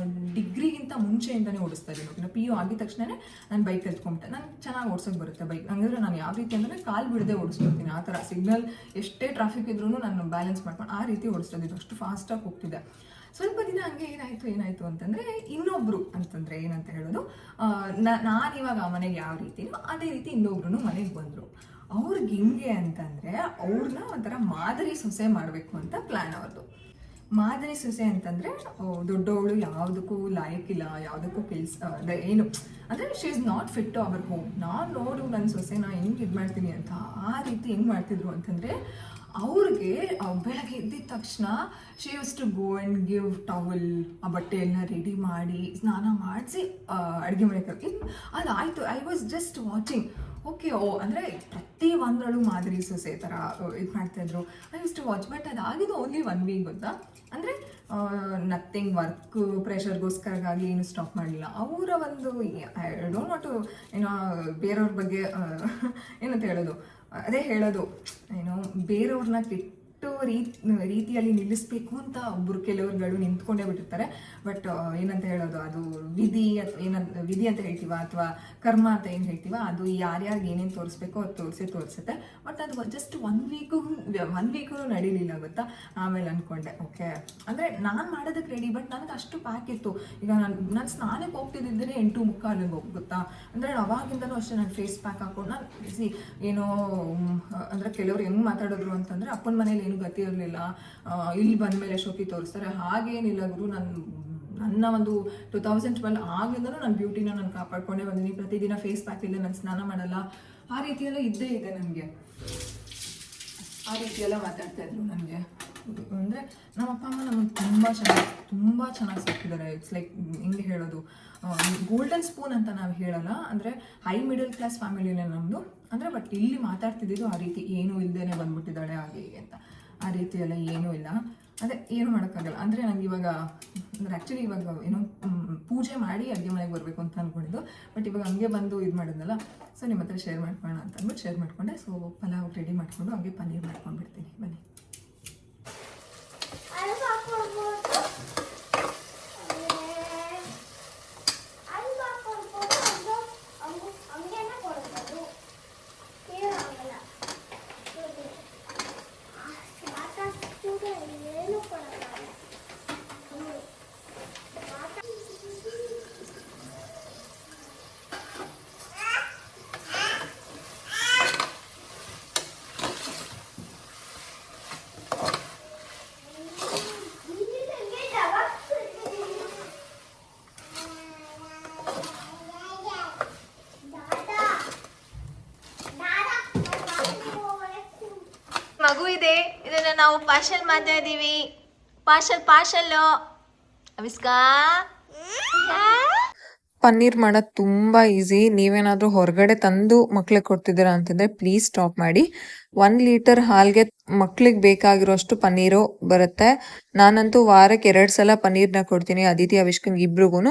ಡಿಗ್ರಿಗಿಂತ ಮುಂಚೆಯಿಂದನೇ ಓಡಿಸ್ತಾ ಇದ್ದೀನಿ. PU ಆಗಿದ ತಕ್ಷಣವೇ ನಾನು ಬೈಕ್ ಎತ್ಕೊಂಬಿಟ್ಟೆ. ನನಗೆ ಚೆನ್ನಾಗಿ ಓಡಿಸೋಕೆ ಬರುತ್ತೆ ಬೈಕ್. ಹಂಗಂದ್ರೆ ನಾನು ಯಾವ ರೀತಿ ಅಂದರೆ ಕಾಲು ಬಿಡದೆ ಓಡಿಸ್ಕೊಳ್ತೀನಿ. ಆ ಥರ ಸಿಗ್ನಲ್ ಎಷ್ಟೇ ಟ್ರಾಫಿಕ್ ಇದ್ರೂ ನಾನು ಬ್ಯಾಲೆನ್ಸ್ ಮಾಡ್ಕೊಂಡು ಆ ರೀತಿ ಓಡಿಸ್ತಿದ್ದು. ಅಷ್ಟು ಫಾಸ್ಟಾಗಿ ಹೋಗ್ತಿದ್ದೆ. ಸ್ವಲ್ಪ ದಿನ ಹಂಗೆ ಏನಾಯಿತು ಅಂತಂದರೆ, ಇನ್ನೊಬ್ಬರು ಅಂತಂದರೆ ಏನಂತ ಹೇಳೋದು, ನಾನಿವಾಗ ಆ ಮನೆಗೆ ಯಾವ ರೀತಿನೋ ಅದೇ ರೀತಿ ಇನ್ನೊಬ್ರು ಮನೆಗೆ ಬಂದರು. ಅವ್ರಿಗೆ ಹೆಂಗೆ ಅಂತಂದರೆ, ಅವ್ರನ್ನ ಒಂಥರ ಮಾದರಿ ಸೊಸೆ ಮಾಡಬೇಕು ಅಂತ ಪ್ಲ್ಯಾನ್ ಅವ್ರದ್ದು. ಮಾದರಿ ಸೊಸೆ ಅಂತಂದರೆ, ದೊಡ್ಡವಳು, ಯಾವುದಕ್ಕೂ ಲಾಯಕ್ಕಿಲ್ಲ, ಯಾವುದಕ್ಕೂ ಕೆಲಸ ಏನು ಅಂದರೆ she is not fit to our home. ನಾನು ನೋಡು ನನ್ನ ಸೊಸೆನ ಹೆಂಗೆ ಇದು ಮಾಡ್ತೀನಿ ಅಂತ. ಆ ರೀತಿ ಹೆಂಗೆ ಮಾಡ್ತಿದ್ರು ಅಂತಂದರೆ, ಅವ್ರಿಗೆ ಬೆಳಗ್ಗೆ ಎದ್ದಿದ ತಕ್ಷಣ she use to go and give towel, ಆ ಬಟ್ಟೆ ಎಲ್ಲ ರೆಡಿ ಮಾಡಿ ಸ್ನಾನ ಮಾಡಿಸಿ ಅಡುಗೆ ಮನೆ ಕರ್ಕಿ ಅದಾಯಿತು. I was just watching. Okay, ಅಂದರೆ ಪ್ರತಿ ಒಂದರಲ್ಲೂ ಮಾದರಿ ಸೊಸೆ ಥರ ಇದು ಮಾಡ್ತಾಯಿದ್ರು. I use to watch. But ಅದಾಗಿದ್ದು ಓನ್ಲಿ 1 ವೀಕ್ ಗೊತ್ತಾ. ಅಂದರೆ ನಥಿಂಗ್ ವರ್ಕ್ ಪ್ರೆಷರ್ಗೋಸ್ಕರಗಾಗಿ ಏನು ಸ್ಟಾಪ್ ಮಾಡಲಿಲ್ಲ. ಅವರ ಒಂದು ಐ ಡೋಂಟ್ ವಾಂಟ್ ಟು ಏನೋ ಬೇರೆಯವ್ರ ಬಗ್ಗೆ ಏನಂತ ಹೇಳೋದು, ಅದೇ ಹೇಳೋದು, ಏನೋ ಬೇರೆಯವ್ರನ್ನ ಕೆಟ್ಟ ಕರೆಕ್ಟ್ ರೀತಿಯಲ್ಲಿ ನಿಲ್ಲಿಸ್ಬೇಕು ಅಂತ ಒಬ್ಬರು ಕೆಲವರುಗಳು ನಿಂತ್ಕೊಂಡೇ ಬಿಟ್ಟಿರ್ತಾರೆ. ಬಟ್ ಏನಂತ ಹೇಳೋದು, ಅದು ವಿಧಿ ವಿಧಿ ಅಂತ ಹೇಳ್ತೀವ ಅಥವಾ ಕರ್ಮ ಅಂತ ಏನು ಹೇಳ್ತೀವ, ಅದು ಯಾರ್ಯಾರಿಗೆ ಏನೇನು ತೋರಿಸ್ಬೇಕೋ ಅದು ತೋರಿಸುತ್ತೆ. ಬಟ್ ಅದು ಜಸ್ಟ್ ಒನ್ ವೀಕು ನಡೀಲಿಲ್ಲ ಗೊತ್ತಾ. ಆಮೇಲೆ ಅಂದ್ಕೊಂಡೆ ಓಕೆ ಅಂದರೆ ನಾನು ಮಾಡೋದಕ್ಕೆ ರೆಡಿ, ಬಟ್ ನನಗೆ ಅಷ್ಟು ಪ್ಯಾಕ್ ಇತ್ತು. ಈಗ ನಾನು ಸ್ನಾನಕ್ಕೆ ಹೋಗ್ತಿದ್ದಿದ್ದೇ 8:45 ಗೊತ್ತಾ. ಅಂದರೆ ಅವಾಗಿಂದನೂ ಅಷ್ಟೇ ನಾನು ಫೇಸ್ ಪ್ಯಾಕ್ ಹಾಕೊಂಡು ನಾನು ಏನೋ ಅಂದರೆ ಕೆಲವರು ಹೆಂಗೆ ಮಾತಾಡೋದ್ರು ಅಂತಂದರೆ ಅಪ್ಪನ ಮನೇಲಿ ಏನು ಗತಿ ಇರಲಿಲ್ಲ, ಇಲ್ಲಿ ಬಂದ ಮೇಲೆ ಶೋಕಿ ತೋರಿಸ್ತಾರೆ, ಹಾಗೇನಿಲ್ಲ ಗುರು. ನನ್ನ ಒಂದು 2012 ಆಗಿಂದನೂ ನನ್ನ ಬ್ಯೂಟಿನ ನಾನು ಕಾಪಾಡ್ಕೊಂಡೇ ಬಂದೀನಿ. ಪ್ರತಿದಿನ ಫೇಸ್ ಪ್ಯಾಕ್ ಇಲ್ಲದೆ ನಾನು ಸ್ನಾನ ಮಾಡಲ್ಲ, ಆ ರೀತಿಯೆಲ್ಲ ಇದ್ದೇ ಇದೆ ನನಗೆ. ಆ ರೀತಿಯೆಲ್ಲ ಮಾತಾಡ್ತಾ ಇದ್ರು ನನಗೆ. ಅಂದರೆ ನಮ್ಮ ಅಪ್ಪ ಅಮ್ಮ ನಮಗೆ ತುಂಬ ಚೆನ್ನಾಗಿ ಸಾಕಿದ್ದಾರೆ. ಇಟ್ಸ್ ಲೈಕ್ ಹಿಂಗೆ ಹೇಳೋದು, ಗೋಲ್ಡನ್ ಸ್ಪೂನ್ ಅಂತ ನಾವು ಹೇಳಲ್ಲ, ಅಂದರೆ ಹೈ ಮಿಡಲ್ ಕ್ಲಾಸ್ ಫ್ಯಾಮಿಲಿನೇ ನಮ್ಮದು. ಅಂದರೆ ಬಟ್ ಇಲ್ಲಿ ಮಾತಾಡ್ತಿದ್ದು ಆ ರೀತಿ ಏನೂ ಇಲ್ಲದೇ ಬಂದ್ಬಿಟ್ಟಿದ್ದಾಳೆ ಹಾಗೆ ಹೀಗೆ ಅಂತ. ಆ ರೀತಿ ಎಲ್ಲ ಏನೂ ಇಲ್ಲ. ಅದೇ ಏನು ಮಾಡೋಕ್ಕಾಗಲ್ಲ. ಅಂದರೆ ನಂಗೆ ಇವಾಗ ಅಂದರೆ ಆ್ಯಕ್ಚುಲಿ ಇವಾಗ ಏನೋ ಪೂಜೆ ಮಾಡಿ ಅಡುಗೆ ಮನೆಗೆ ಬರಬೇಕು ಅಂತ ಅಂದ್ಕೊಂಡಿದ್ದು. ಬಟ್ ಇವಾಗ ಹಂಗೆ ಬಂದು ಇದು ಮಾಡಿದ್ನಲ್ಲ, ಸೊ ನಿಮ್ಮ ಹತ್ರ ಶೇರ್ ಮಾಡ್ಕೊಳ್ಳೋಣ ಅಂತ ಅಂದ್ಬಿಟ್ಟು ಶೇರ್ ಮಾಡಿಕೊಂಡೆ. ಸೊ ಪಲಾವ್ ರೆಡಿ ಮಾಡಿಕೊಂಡು ಹಾಗೆ ಪನ್ನೀರ್ ಮಾಡ್ಕೊಂಡ್ಬಿಡ್ತೀನಿ. ಬನ್ನಿ. ಮಗು ಇದೆ, ಇದನ್ನ ನಾವು ಪಾರ್ಸಲ್ ಮಾಡ್ತಾ ಇದೀವಿ. ಪಾರ್ಸಲ್ ಅವಿಸ್ಕಾ. ಪನ್ನೀರ್ ಮಾಡೋದು ತುಂಬ ಈಸಿ. ನೀವೇನಾದರೂ ಹೊರಗಡೆ ತಂದು ಮಕ್ಳಿಗೆ ಕೊಡ್ತಿದ್ದೀರಾ ಅಂತಂದರೆ ಪ್ಲೀಸ್ ಸ್ಟಾಪ್ ಮಾಡಿ. 1 ಲೀಟರ್ ಹಾಲಿಗೆ ಮಕ್ಳಿಗೆ ಬೇಕಾಗಿರೋಷ್ಟು ಪನ್ನೀರು ಬರುತ್ತೆ. ನಾನಂತೂ ವಾರಕ್ಕೆ 2 ಸಲ ಪನ್ನೀರ್ನ ಕೊಡ್ತೀನಿ, ಅದಿತಿ ಅವಿಷ್ಕಂಗೆ ಇಬ್ರಿಗೂ.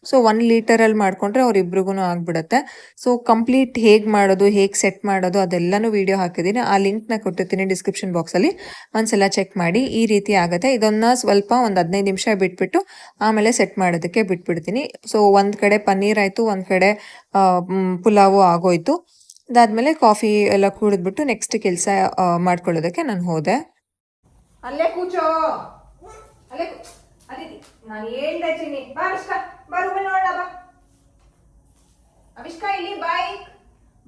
ಸೊ 1 ಲೀಟರಲ್ಲಿ ಮಾಡಿಕೊಂಡ್ರೆ ಅವ್ರಿಬ್ರಿಗೂ ಆಗಿಬಿಡುತ್ತೆ. ಸೊ ಕಂಪ್ಲೀಟ್ ಹೇಗೆ ಮಾಡೋದು, ಹೇಗೆ ಸೆಟ್ ಮಾಡೋದು ಅದೆಲ್ಲನೂ ವೀಡಿಯೋ ಹಾಕಿದ್ದೀನಿ. ಆ ಲಿಂಕ್ನ ಕೊಟ್ಟಿರ್ತೀನಿ ಡಿಸ್ಕ್ರಿಪ್ಷನ್ ಬಾಕ್ಸಲ್ಲಿ, ಒಂದ್ಸಲ ಚೆಕ್ ಮಾಡಿ. ಈ ರೀತಿ ಆಗುತ್ತೆ. ಇದನ್ನು ಸ್ವಲ್ಪ ಒಂದು 15 ನಿಮಿಷ ಬಿಟ್ಬಿಟ್ಟು ಆಮೇಲೆ ಸೆಟ್ ಮಾಡೋದಕ್ಕೆ ಬಿಟ್ಬಿಡ್ತೀನಿ. ಸೊ ಒಂದು ಕಡೆ ಪನ್ನೀರ್ ಆಯಿತು, ಒಂದು ಕಡೆ ಪುಲಾವು ಆಗೋಯ್ತು. ಅದಾದ್ಮೇಲೆ ಕಾಫಿ ಎಲ್ಲ ಕುಡಿದ್ಬಿಟ್ಟು ನೆಕ್ಸ್ಟ್ ಕೆಲಸ ಮಾಡ್ಕೊಳ್ಳೋದಕ್ಕೆ ನಾನು ಹೋದೆ. ಅಲ್ಲೇ ಕೂಚೋ, ನಾನು ಹೇಳ್ದೆ ಚಿನ್ನಿ. ಬಾ ಅವಿಷ್ಕಾ, ಬರು ನೋಡ ಬಾ ಅವಿಷ್ಕಾ. ಇಲ್ಲಿ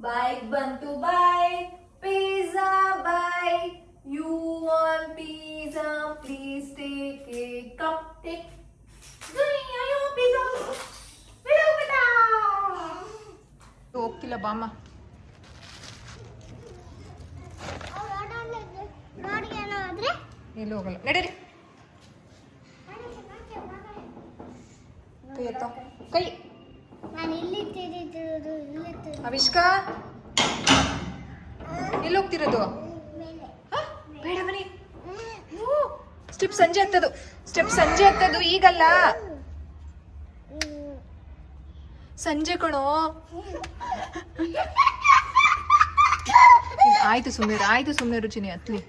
ಬೈಕ್ ಬಂತು. Bike pizza bike. You want pizza, please take a cup. Take ಅಯ್ಯೋ ಪಿಜ್ಜಾ ಹೋಗ್ತಿಲ್ಲ ಬಾಮ್ಮ. ಎಲ್ಲೂ ಹೋಗಲ್ಲ, ನಡೀರಿ. ಕೈ ಅವಿಷ್ಕಾ, ಎಲ್ಲಿ ಹೋಗ್ತಿರೋದು? ಬೇಡ ಬನ್ನಿ. ಸ್ಟೆಪ್ ಸಂಜೆ ಹತ್ತದು ಈಗಲ್ಲ, ಸಂಜೆ ಕಣೋ. ಆಯ್ತು ಸುಮ್ಮನೆ ರುಚಿನಿ ಹತ್ಲಿ.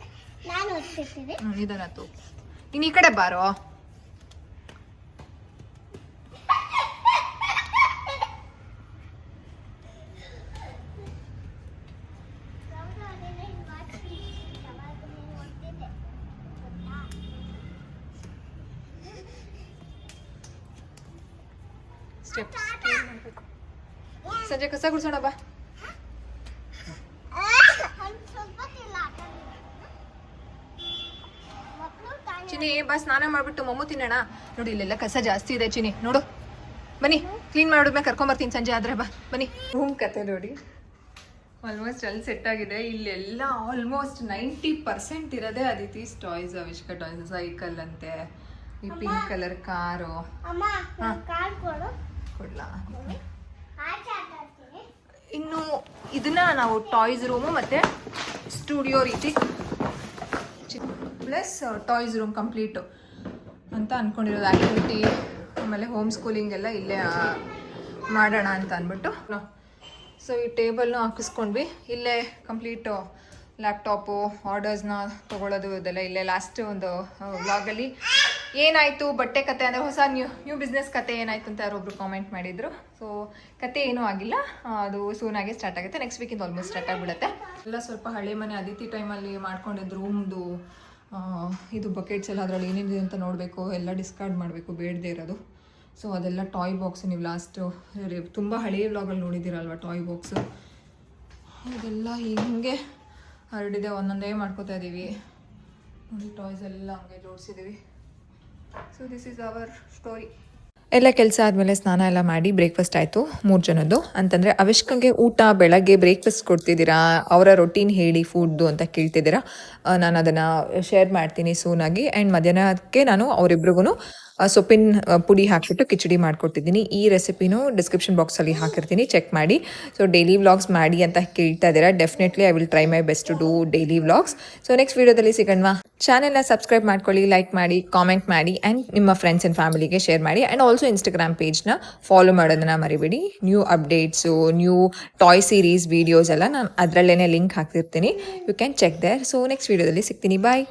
ನಿಧಾನತ್ತು. ನೀನು ಈ ಕಡೆ ಬಾರೋ. ಸಂಜೆ ಕಸ ಗುಡ್ಸೋಣ ಬಾ. ಚಿನಿ ಬಾ, ಸ್ನಾನ ಮಾಡ್ಬಿಟ್ಟು ಮೊಮ್ಮು ತಿನ್ನೋಣ. ನೋಡಿ ಇಲ್ಲೆಲ್ಲ ಕಸ ಜಾಸ್ತಿ ಇದೆ ಚಿನಿ, ನೋಡು. ಬನ್ನಿ, ಕ್ಲೀನ್ ಮಾಡಿದ್ಮೇಲೆ ಕರ್ಕೊಂಬರ್ತೀನಿ ಸಂಜೆ ಆದ್ರೆ. ಬಾ ಬನ್ನಿ. ರೂಮ್ ಕತೆ ನೋಡಿ, ಆಲ್ಮೋಸ್ಟ್ ಅಲ್ಲಿ ಸೆಟ್ ಆಗಿದೆ. ಇಲ್ಲೆಲ್ಲ ಆಲ್ಮೋಸ್ಟ್ 90% ಇರೋದೇ ಅದಿತೀಸ್ ಟಾಯ್ಸ್, ಅವಿಷ್ಕಾ ಟಾಯ್ಸ್. ಸೈಕಲ್ ಅಂತೆ, ಈ ಪಿಂಕ್ ಕಲರ್ ಕಾರು. ಕೊಡ್ಲಾ? ಇನ್ನು ಇದನ್ನ ನಾವು ಟಾಯ್ಸ್ ರೂಮು ಮತ್ತು ಸ್ಟುಡಿಯೋ ರೀತಿ ಪ್ಲಸ್ ಟಾಯ್ಸ್ ರೂಮ್ ಕಂಪ್ಲೀಟು ಅಂತ ಅಂದ್ಕೊಂಡಿರೋದು. ಆ್ಯಕ್ಟಿವಿಟಿ ಆಮೇಲೆ ಹೋಮ್ ಸ್ಕೂಲಿಂಗ್ ಎಲ್ಲ ಇಲ್ಲೇ ಮಾಡೋಣ ಅಂತ ಅಂದ್ಬಿಟ್ಟು. ಸೊ ಈ ಟೇಬಲ್ನು ಹಾಕಿಸ್ಕೊಂಡ್ವಿ. ಇಲ್ಲೇ ಕಂಪ್ಲೀಟು ಲ್ಯಾಪ್ಟಾಪು ಆರ್ಡರ್ಸ್ನ ತೊಗೊಳ್ಳೋದು ಇದೆಲ್ಲ ಇಲ್ಲೇ ಲಾಸ್ಟ್ ಒಂದು ವ್ಲಾಗಲ್ಲಿ ಏನಾಯಿತು ಬಟ್ಟೆ ಕತೆ ಅಂದರೆ ಹೊಸ ನ್ಯೂ ಬಿಸ್ನೆಸ್ ಕತೆ ಏನಾಯಿತು ಅಂತ ಯಾರೊಬ್ರು ಕಾಮೆಂಟ್ ಮಾಡಿದರು. ಸೊ ಕತೆ ಏನೂ ಆಗಿಲ್ಲ, ಅದು ಸೂನಾಗೆ ಸ್ಟಾರ್ಟ್ ಆಗುತ್ತೆ. ನೆಕ್ಸ್ಟ್ ವೀಕಿಂದ ಆಲ್ಮೋಸ್ಟ್ ಸ್ಟಾರ್ಟ್ ಆಗಿಬಿಡುತ್ತೆ. ಎಲ್ಲ ಸ್ವಲ್ಪ ಹಳೆ ಮನೆ ಅದಿತಿ ಟೈಮಲ್ಲಿ ಮಾಡ್ಕೊಂಡಿದ್ದು ರೂಮ್ದು ಇದು ಬಕೆಟ್ಸ್ ಎಲ್ಲ ಅದರಲ್ಲಿ ಏನೇನಿದೆ ಅಂತ ನೋಡಬೇಕು, ಎಲ್ಲ ಡಿಸ್ಕಾರ್ಡ್ ಮಾಡಬೇಕು ಬೇಡದೇ ಇರೋದು. ಸೊ ಅದೆಲ್ಲ ಟಾಯ್ ಬಾಕ್ಸ್ ನೀವು ಲಾಸ್ಟ್ ತುಂಬ ಹಳೆಯ ವ್ಲಾಗಲ್ಲಿ ನೋಡಿದ್ದೀರಲ್ವ ಟಾಯ್ ಬಾಕ್ಸು, ಇದೆಲ್ಲ ಹಿಂಗೆ ಹರಡಿದೆ, ಒಂದೊಂದೇ ಮಾಡ್ಕೋತಾ ಇದ್ದೀವಿ ನೋಡಿ. ಟಾಯ್ಸ್ ಎಲ್ಲ ಹಂಗೆ ಜೋಡಿಸಿದ್ದೀವಿ. So this is our story. ಎಲ್ಲ ಕೆಲಸ ಆದಮೇಲೆ ಸ್ನಾನ ಎಲ್ಲ ಮಾಡಿ ಬ್ರೇಕ್ಫಾಸ್ಟ್ ಆಯಿತು 3 ಜನದ್ದು. ಅಂತಂದರೆ ಅವಿಷ್ಕಂಗೆ ಊಟ ಬೆಳಗ್ಗೆ ಬ್ರೇಕ್ಫಾಸ್ಟ್ ಕೊಡ್ತಿದ್ದೀರಾ, ಅವರ ರೊಟೀನ್ ಹೇಳಿ ಫುಡ್ದು ಅಂತ ಕೇಳ್ತಿದ್ದೀರಾ. ನಾನು ಅದನ್ನು ಶೇರ್ ಮಾಡ್ತೀನಿ ಸೂನಾಗಿ. ಆ್ಯಂಡ್ ಮಧ್ಯಾಹ್ನಕ್ಕೆ ನಾನು ಅವರಿಬ್ರಿಗೂ ಸೊಪ್ಪಿನ ಪುಡಿ ಹಾಕಿಬಿಟ್ಟು ಕಿಚಡಿ ಮಾಡ್ಕೊಡ್ತಿದ್ದೀನಿ. ಈ ರೆಸಿಪಿನೂ ಡಿಸ್ಕ್ರಿಪ್ಷನ್ ಬಾಕ್ಸಲ್ಲಿ ಹಾಕಿರ್ತೀನಿ, ಚೆಕ್ ಮಾಡಿ. ಸೊ ಡೈಲಿ ವ್ಲಾಗ್ಸ್ ಮಾಡಿ ಅಂತ ಕೇಳ್ತಾ ಇದ್ದೀರಾ, definitely I will try my best to do daily vlogs. So next ವೀಡಿಯೋದಲ್ಲಿ ಸಿಗೋಣ. ಚಾನೆಲ್ನ ಸಬ್ಸ್ಕ್ರೈಬ್ ಮಾಡ್ಕೊಳ್ಳಿ, ಲೈಕ್ ಮಾಡಿ, ಕಾಮೆಂಟ್ ಮಾಡಿ, ಆ್ಯಂಡ್ ನಿಮ್ಮ ಫ್ರೆಂಡ್ಸ್ ಆ್ಯಂಡ್ ಫ್ಯಾಮಿಲಿಗೆ ಶೇರ್ ಮಾಡಿ. ಆ್ಯಂಡ್ ಆಲ್ಸೋ ಇನ್ಸ್ಟಾಗ್ರಾಮ್ ಪೇಜ್ನ ಫಾಲೋ ಮಾಡೋದನ್ನು ಮರಿಬೇಡಿ. New updates, new toy series videos ಎಲ್ಲ ನಾನು ಅದರಲ್ಲೇ ಲಿಂಕ್ ಹಾಕ್ತಿರ್ತೀನಿ. You can check there. So next ವೀಡಿಯೋದಲ್ಲಿ ಸಿಗ್ತೀನಿ. ಬಾಯ್.